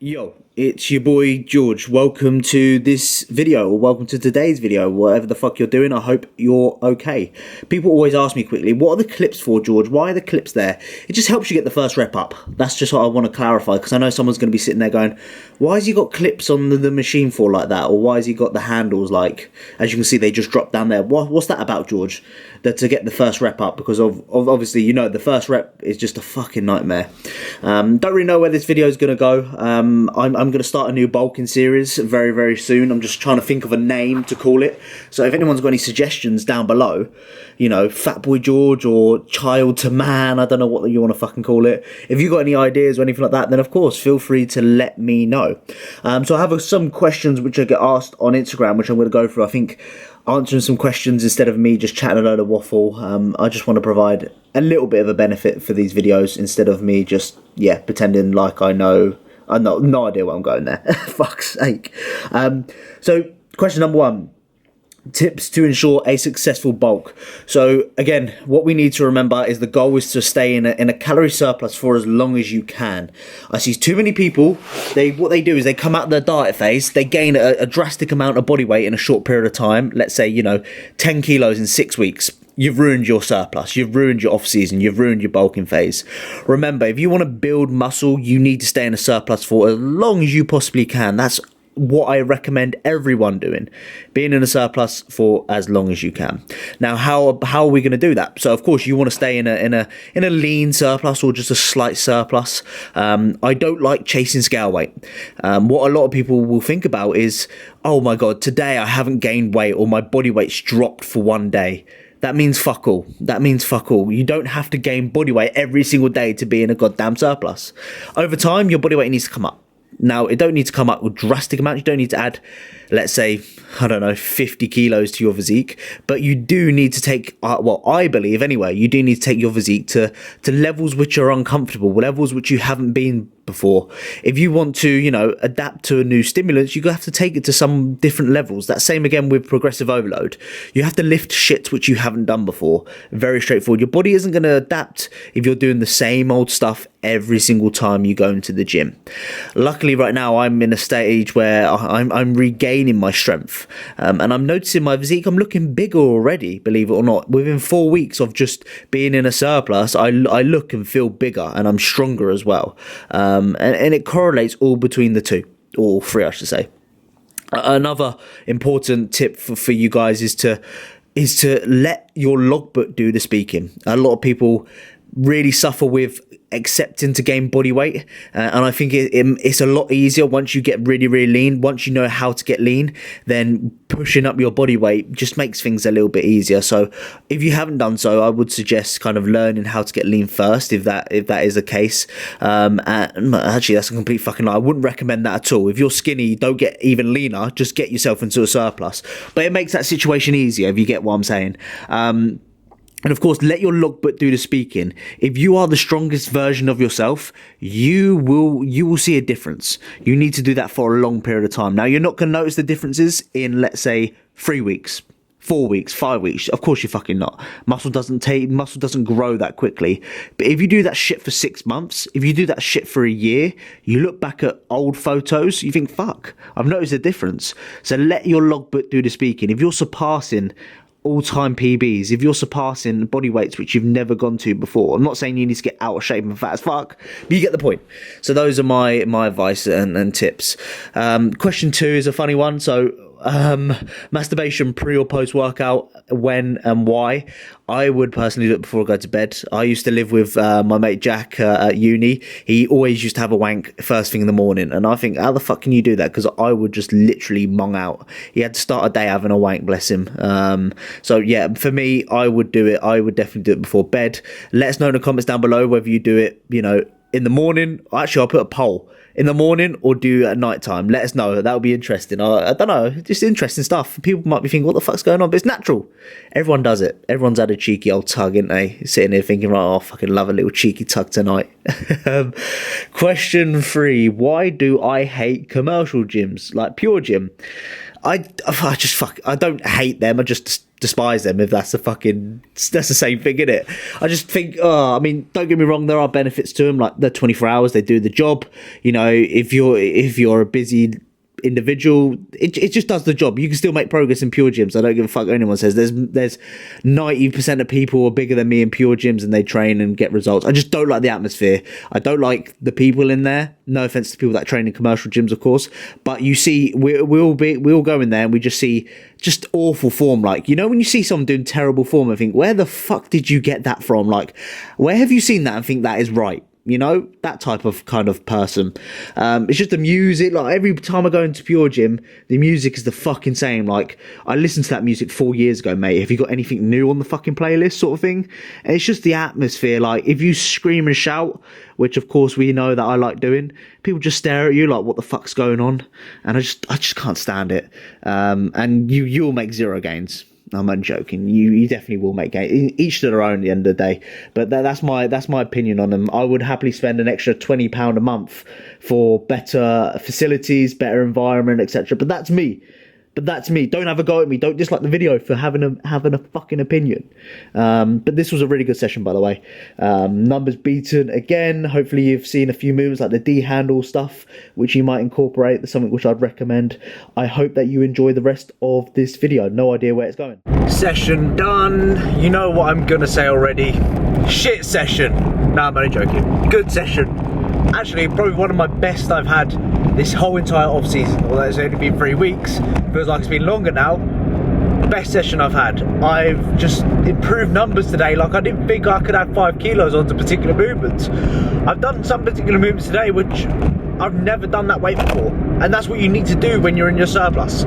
Yo, it's your boy George. Welcome to this video, or welcome to today's video, whatever the fuck you're doing. I hope you're okay. People always ask me quickly, what are the clips for, George? Why are the clips there? It just helps you get the first rep up. That's just what I want to clarify, because I know someone's going to be sitting there going, why has he got clips on the machine for like that? Or why has he got the handles like, as you can see, they just drop down there. What's that about, George? That to get the first rep up, because of obviously, you know, the first rep is just a fucking nightmare. Don't really know where this video is going to go. I'm going to start a new bulking series very, very soon. I'm just trying to think of a name to call it. So if anyone's got any suggestions down below, you know, Fat Boy George or Child to Man, I don't know what you want to fucking call it. If you've got any ideas or anything like that, then of course, feel free to let me know. So I have some questions which I get asked on Instagram, which I'm going to go through. I think answering some questions instead of me just chatting a load of waffle. I just want to provide a little bit of a benefit for these videos instead of me just, pretending like I know. I've no idea where I'm going there. Fuck's sake. So question number one. Tips to ensure a successful bulk. So again, what we need to remember is the goal is to stay in a calorie surplus for as long as you can. I see too many people, what they do is they come out of their diet phase, they gain a drastic amount of body weight in a short period of time. Let's say, 10 kilos in 6 weeks. You've ruined your surplus, you've ruined your off-season, you've ruined your bulking phase. Remember, if you want to build muscle, you need to stay in a surplus for as long as you possibly can. That's what I recommend everyone doing, being in a surplus for as long as you can. Now, how are we going to do that? So, of course, you want to stay in a lean surplus or just a slight surplus. I don't like chasing scale weight. What a lot of people will think about is, oh my god, today I haven't gained weight or my body weight's dropped for one day. That means fuck all. You don't have to gain body weight every single day to be in a goddamn surplus. Over time, your body weight needs to come up. Now, it don't need to come up with drastic amounts. You don't need to add, let's say, 50 kilos to your physique. But you do need to take, I believe anyway, you do need to take your physique to levels which are uncomfortable, levels which you haven't been before. If you want to, adapt to a new stimulus, you have to take it to some different levels. That same again with progressive overload. You have to lift shit which you haven't done before. Very straightforward. Your body isn't going to adapt if you're doing the same old stuff every single time you go into the gym. Luckily, right now, I'm in a stage where I'm regaining my strength. And I'm noticing my physique, I'm looking bigger already, believe it or not. Within 4 weeks of just being in a surplus, I look and feel bigger and I'm stronger as well. And it correlates all between the two, or three, I should say. Another important tip for you guys is to let your logbook do the speaking. A lot of people really suffer with accepting to gain body weight, and I think it's a lot easier once you get really, really lean. Once you know how to get lean, then pushing up your body weight just makes things a little bit easier. So if you haven't done so, I would suggest kind of learning how to get lean first, if that is the case. Actually, that's a complete fucking lie. I wouldn't recommend that at all. If you're skinny, don't get even leaner, just get yourself into a surplus. But it makes that situation easier, if you get what I'm saying. And of course, let your logbook do the speaking. If you are the strongest version of yourself, you will see a difference. You need to do that for a long period of time. Now, you're not going to notice the differences in, let's say, 3 weeks, 4 weeks, 5 weeks. Of course, you're fucking not. Muscle doesn't grow that quickly. But if you do that shit for 6 months, if you do that shit for a year, you look back at old photos, you think, fuck, I've noticed a difference. So let your logbook do the speaking. If you're surpassing all-time PBs, if you're surpassing body weights which you've never gone to before, I'm not saying you need to get out of shape and fat as fuck, but you get the point. So those are my advice and tips. Question 2 is a funny one. So masturbation pre or post workout, when and why? I would personally do it before I go to bed. I used to live with my mate Jack at uni. He always used to have a wank first thing in the morning, and I think, how the fuck can you do that? Because I would just literally mong out. He had to start a day having a wank, bless him. So yeah, for me, I would do it. I would definitely do it before bed. Let us know in the comments down below whether you do it, in the morning. Actually, I'll put a poll. In the morning or do at night time? Let us know. That would be interesting. I don't know. Just interesting stuff. People might be thinking, what the fuck's going on? But it's natural. Everyone does it. Everyone's had a cheeky old tug, ain't they? Sitting here thinking, right, I fucking love a little cheeky tug tonight. Question 3. Why do I hate commercial gyms? Like Pure Gym. I don't hate them. I just despise them if that's the same thing, isn't it? I just think, I mean, don't get me wrong, there are benefits to them, like they're 24 hours, they do the job. You know, if you're a busy individual, it just does the job. You can still make progress in pure gyms. I don't give a fuck what anyone says. There's 90% of people are bigger than me in pure gyms and they train and get results. I just don't like the atmosphere. I don't like the people in there. No offense to people that train in commercial gyms, of course, but you see, we all go in there and we just see just awful form. Like, you know, when you see someone doing terrible form, I think, where the fuck did you get that from? Like, where have you seen that and think that is right? You know, that type of kind of person. It's just the music. Like, every time I go into pure gym, the music is the fucking same. Like, I listened to that music 4 years ago, mate. Have you got anything new on the fucking playlist, sort of thing? And it's just the atmosphere. Like, if you scream and shout, which of course we know that I like doing, people just stare at you like, what the fuck's going on? And I just can't stand it. And you'll make zero gains. I'm not joking. You definitely will make gains. Each to their own at the end of the day. But that's my opinion on them. I would happily spend an extra £20 a month for better facilities, better environment, etc. But that's me. Don't have a go at me. Don't dislike the video for having a fucking opinion. But this was a really good session, by the way. Numbers beaten again. Hopefully you've seen a few moves like the D handle stuff, which you might incorporate. That's something which I'd recommend. I hope that you enjoy the rest of this video. No idea where it's going. Session done. You know what I'm gonna say already. Shit session. No, I'm only joking. Good session. Actually, probably one of my best I've had this whole entire off season. Although it's only been 3 weeks, feels like it's been longer now. Best session I've had. I've just improved numbers today. Like, I didn't think I could add 5 kilos onto particular movements. I've done some particular movements today which I've never done that weight before, and that's what you need to do when you're in your surplus.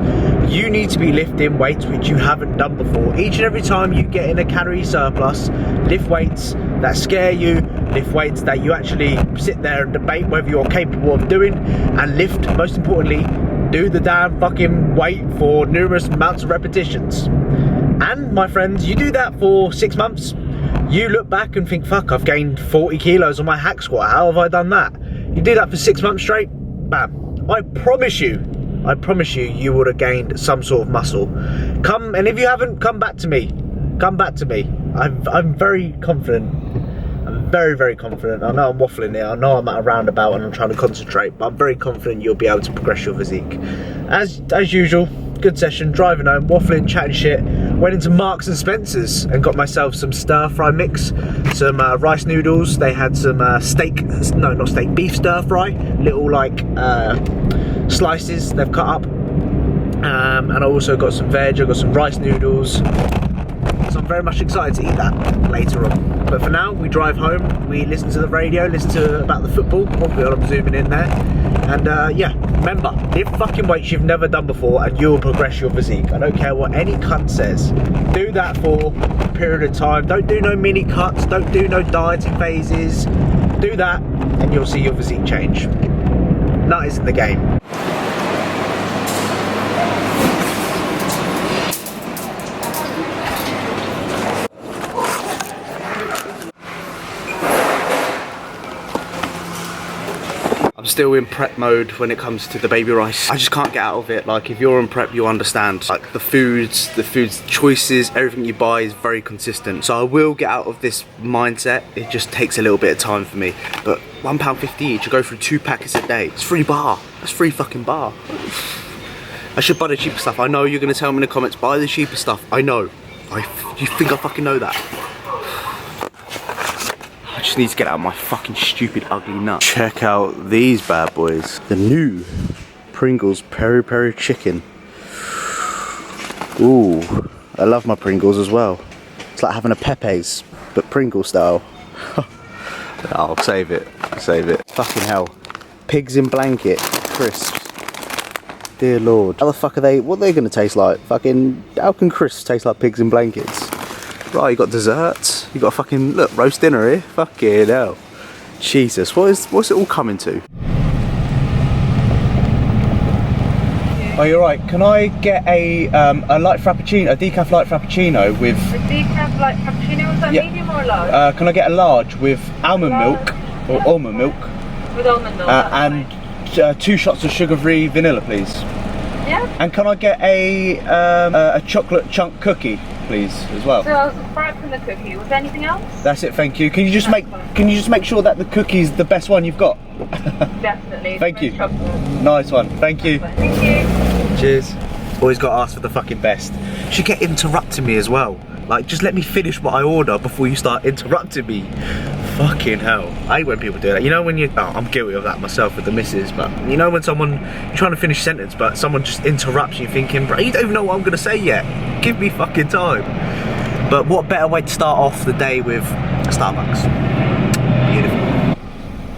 You need to be lifting weights which you haven't done before. Each and every time you get in a calorie surplus, lift weights that scare you, lift weights that you actually sit there and debate whether you're capable of doing, and lift, most importantly, do the damn fucking weight for numerous amounts of repetitions. And my friends, you do that for 6 months, you look back and think, fuck, I've gained 40 kilos on my hack squat, how have I done that? You do that for 6 months straight, bam. I promise you, you would have gained some sort of muscle. And if you haven't, come back to me. I'm very confident. I'm very, very confident. I know I'm waffling here. I know I'm at a roundabout and I'm trying to concentrate, but I'm very confident you'll be able to progress your physique. As usual, good session, driving home, waffling, chatting shit. Went into Marks and Spencer's and got myself some stir-fry mix, some rice noodles. They had some beef stir-fry, little like slices they've cut up. And I also got some veg, I got some rice noodles. So I'm very much excited to eat that later on. But for now, we drive home, we listen to the radio, listen to about the football. Probably I'm zooming in there. And yeah, remember, lift fucking weights you've never done before and you'll progress your physique. I don't care what any cunt says. Do that for a period of time. Don't do no mini cuts, don't do no dieting phases. Do that and you'll see your physique change. Nut is in the game. I'm still in prep mode when it comes to the baby rice. I just can't get out of it. Like, if you're in prep, you understand. Like, the foods choices, everything you buy is very consistent. So I will get out of this mindset. It just takes a little bit of time for me. But £1.50 each, I go through 2 packets a day. It's free bar. That's free fucking bar. I should buy the cheaper stuff. I know you're gonna tell me in the comments, buy the cheaper stuff. I know. You think I fucking know that? I just need to get out of my fucking stupid ugly nut. Check out these bad boys. The new Pringles Peri Peri Chicken. Ooh, I love my Pringles as well. It's like having a Pepe's, but Pringle style. I'll save it, Fucking hell. Pigs in blanket, crisps. Dear Lord. How the fuck are they, what are they gonna taste like? Fucking, how can crisps taste like pigs in blankets? Right, you got desserts. You got a fucking, look, roast dinner here. Fucking hell. Jesus, what's it all coming to? Oh, you're right. Can I get a light frappuccino, a decaf light frappuccino with... A decaf light frappuccino, is that medium or large? Can I get a large with almond milk, or almond milk? With almond milk, and 2 shots of sugar-free vanilla, please. Yeah. And can I get a chocolate chunk cookie please, as well? So apart from the cookie, was there anything else? That's it, thank you. Can you just make sure that the cookie's the best one you've got? Definitely. Thank you. Chocolate. Nice one, thank you. Thank you. Cheers. Always got to ask for the fucking best. She kept interrupting me as well. Like, just let me finish what I order before you start interrupting me. Fucking hell. I hate when people do that. You know when you... Oh, I'm guilty of that myself with the missus, but you know when someone... You're trying to finish a sentence, but someone just interrupts you thinking, bro, you don't even know what I'm going to say yet. Give me fucking time. But what better way to start off the day with Starbucks. Beautiful.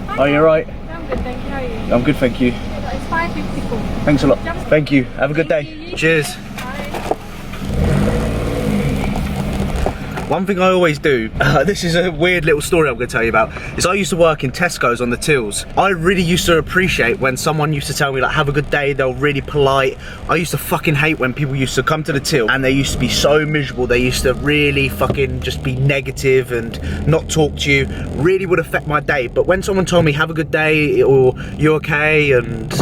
Hi. Are you alright? I'm good, thank you. How are you? I'm good, thank you. It's 5:54. Thanks a lot. Thank you. Have a good day. Cheers. One thing I always do, this is a weird little story I'm going to tell you about, is I used to work in Tesco's on the tills. I really used to appreciate when someone used to tell me like, have a good day, they were really polite. I used to fucking hate when people used to come to the till and they used to be so miserable. They used to really fucking just be negative and not talk to you. Really would affect my day. But when someone told me have a good day or you okay, and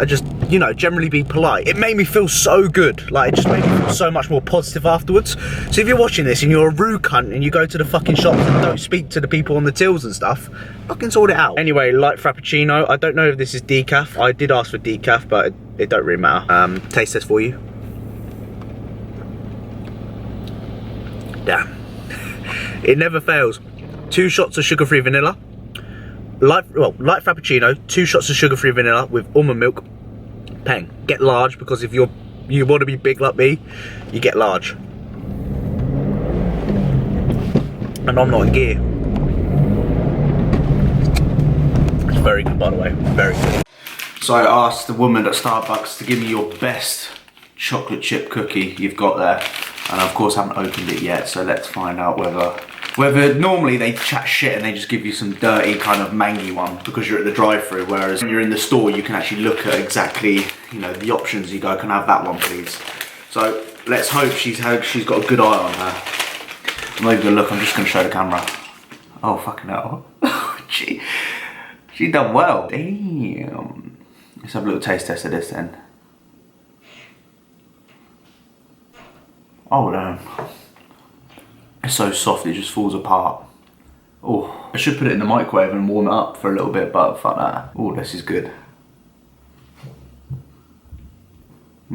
I just, you know, generally be polite, it made me feel so good. Like, it just made me feel so much more positive afterwards. So if you're watching this and you're a rude cunt and you go to the fucking shops and don't speak to the people on the tills and stuff, fucking sort it out. Anyway, light frappuccino. I don't know if this is decaf. I did ask for decaf, but it don't really matter. Taste test for you. Damn. It never fails. 2 shots of sugar-free vanilla. Light frappuccino, 2 shots of sugar-free vanilla with almond milk. Peng. Get large, because if you want to be big like me, you get large. And I'm not in gear. It's very good, by the way, very good. So I asked the woman at Starbucks to give me your best chocolate chip cookie you've got there. And of course I haven't opened it yet, so let's find out whether normally they chat shit and they just give you some dirty kind of mangy one because you're at the drive-thru, whereas when you're in the store you can actually look at exactly, you know, the options. You go, can I have that one please? So let's hope she's got a good eye on her. I'm not even gonna look, I'm just gonna show the camera. Oh, fucking hell. she done well. Damn. Let's have a little taste test of this then. Oh, damn. It's so soft, it just falls apart. Oh, I should put it in the microwave and warm it up for a little bit, but fuck that. Oh, this is good.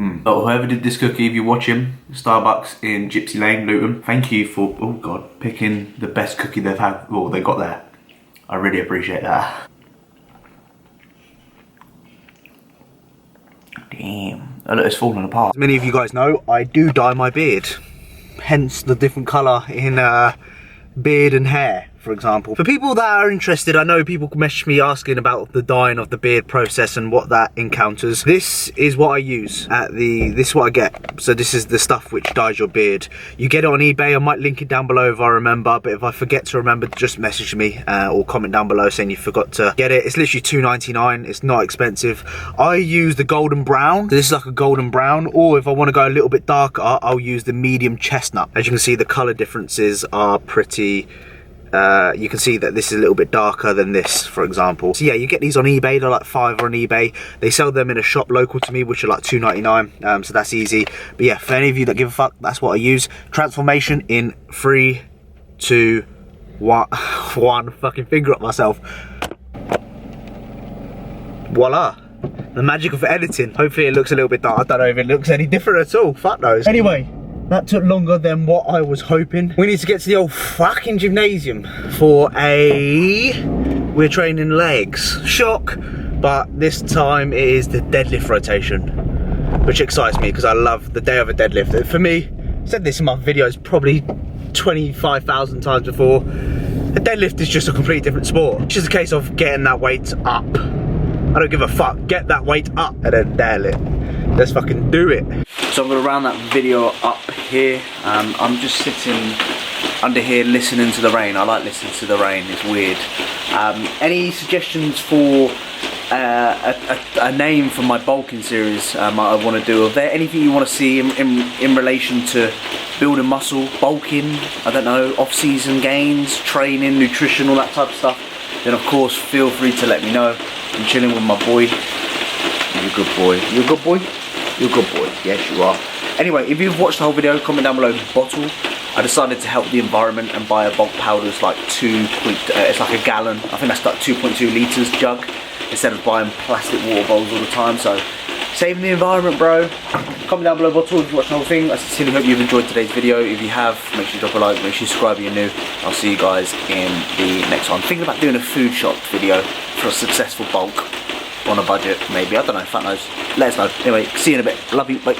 But whoever did this cookie, if you watch him, Starbucks in Gypsy Lane, Luton, thank you for, oh god, picking the best cookie they've had, or they got there. I really appreciate that. Damn. Oh look, it's falling apart. As many of you guys know, I do dye my beard. Hence the different colour in beard and hair, for example. For people that are interested, I know people message me asking about the dyeing of the beard process and what that encounters. This is what I use at this is what I get. So this is the stuff which dyes your beard. You get it on eBay. I might link it down below if I remember, but if I forget to remember, just message me or comment down below saying you forgot to get it. It's literally $2.99. It's not expensive. I use the golden brown. This is like a golden brown, or if I want to go a little bit darker, I'll use the medium chestnut. As you can see, the color differences are pretty. You can see that this is a little bit darker than this, for example. So yeah, you get these on eBay. They're like $5 on eBay. They sell them in a shop local to me, which are like $2.99. So that's easy. But yeah, for any of you that give a fuck, that's what I use. Transformation in 3, 2, 1. Fucking finger up myself. Voila. The magic of editing. Hopefully it looks a little bit dark. I don't know if it looks any different at all. Fuck knows. Anyway, that took longer than what I was hoping. We need to get to the old fucking gymnasium for we're training legs. Shock, but this time it is the deadlift rotation, which excites me because I love the day of a deadlift. For me, I said this in my videos probably 25,000 times before, a deadlift is just a completely different sport. It's just a case of getting that weight up. I don't give a fuck, get that weight up and then deadlift. Let's fucking do it. So I'm gonna round that video up here. I'm just sitting under here listening to the rain. I like listening to the rain, it's weird. Any suggestions for a name for my bulking series I want to do? Is there anything you want to see in relation to building muscle, bulking, I don't know, off-season gains, training, nutrition, all that type of stuff? Then of course feel free to let me know. I'm chilling with my boy. You're a good boy. You're a good boy? You're a good boy. Yes, you are. Anyway, if you've watched the whole video, comment down below bottle. I decided to help the environment and buy a bulk powder. It's like it's like a gallon. I think that's like 2.2 litres jug instead of buying plastic water bowls all the time. So saving the environment, bro. Comment down below bottle if you watched the whole thing. I sincerely hope you've enjoyed today's video. If you have, make sure you drop a like, make sure you subscribe if you're new. I'll see you guys in the next one. I'm thinking about doing a food shop video for a successful bulk on a budget, maybe. I don't know, fuck knows. Let us know. Anyway, see you in a bit. Love you, bye.